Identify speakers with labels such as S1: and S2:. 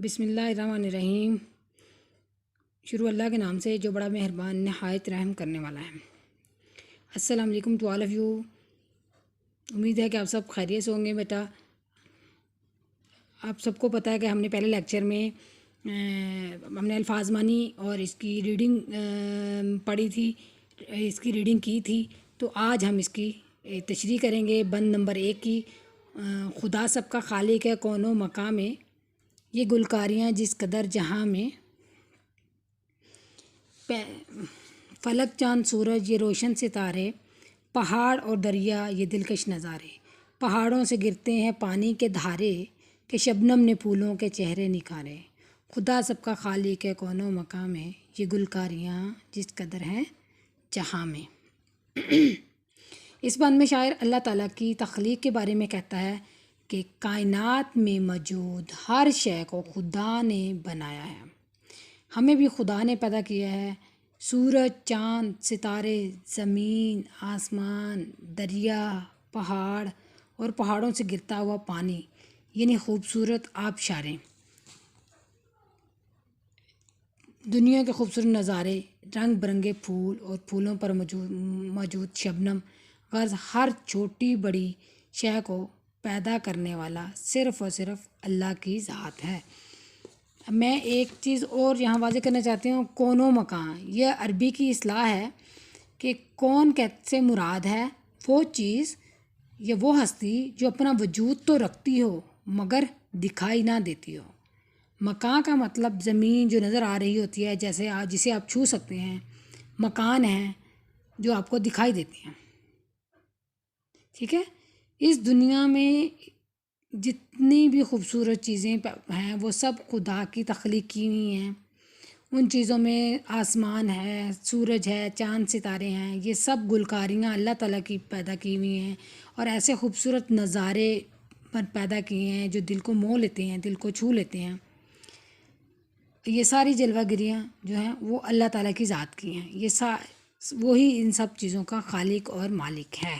S1: بسم اللہ الرحمن الرحیم۔ شروع اللہ کے نام سے جو بڑا مہربان نہایت رحم کرنے والا ہے۔ السلام علیکم ٹو آل آف یو۔ امید ہے کہ آپ سب خیریت سے ہوں گے بیٹا۔ آپ سب کو پتہ ہے کہ ہم نے پہلے لیکچر میں ہم نے الفاظ مانی اور اس کی ریڈنگ پڑھی تھی، اس کی ریڈنگ کی تھی۔ تو آج ہم اس کی تشریح کریں گے بند نمبر 1 کی۔ خدا سب کا خالق ہے کون و مکان میں، یہ گلکاریاں جس قدر جہاں میں، فلک چاند سورج یہ روشن ستارے، پہاڑ اور دریا یہ دلکش نظارے، پہاڑوں سے گرتے ہیں پانی کے دھارے، کہ شبنم نے پھولوں کے چہرے نکھارے۔ خدا سب کا خالق ہے کون و مکان میں، یہ گلکاریاں جس قدر ہیں جہاں میں۔ اس بند میں شاعر اللہ تعالیٰ کی تخلیق کے بارے میں کہتا ہے کہ کائنات میں موجود ہر شے کو خدا نے بنایا ہے۔ ہمیں بھی خدا نے پیدا کیا ہے۔ سورج، چاند، ستارے، زمین، آسمان، دریا، پہاڑ اور پہاڑوں سے گرتا ہوا پانی، یعنی خوبصورت آبشاریں، دنیا کے خوبصورت نظارے، رنگ برنگے پھول اور پھولوں پر موجود شبنم، غرض ہر چھوٹی بڑی شے کو پیدا کرنے والا صرف اور صرف اللہ کی ذات ہے۔ میں ایک چیز اور یہاں واضح کرنا چاہتی ہوں، کون و مکان، یہ عربی کی اصطلاح ہے کہ کون سے مراد ہے وہ چیز یا وہ ہستی جو اپنا وجود تو رکھتی ہو مگر دکھائی نہ دیتی ہو۔ مکان کا مطلب زمین جو نظر آ رہی ہوتی ہے، جسے آپ چھو سکتے ہیں، مکان ہیں جو آپ کو دکھائی دیتے ہیں۔ ٹھیک ہے، اس دنیا میں جتنی بھی خوبصورت چیزیں ہیں وہ سب خدا کی تخلیق کی ہوئی ہیں۔ ان چیزوں میں آسمان ہے، سورج ہے، چاند ستارے ہیں، یہ سب گلکاریاں اللہ تعالیٰ کی پیدا کی ہوئی ہیں، اور ایسے خوبصورت نظارے پیدا کیے ہیں جو دل کو مو لیتے ہیں، دل کو چھو لیتے ہیں۔ یہ ساری جلوہ گریاں جو ہیں وہ اللہ تعالیٰ کی ذات کی ہیں۔ وہی ان سب چیزوں کا خالق اور مالک ہے۔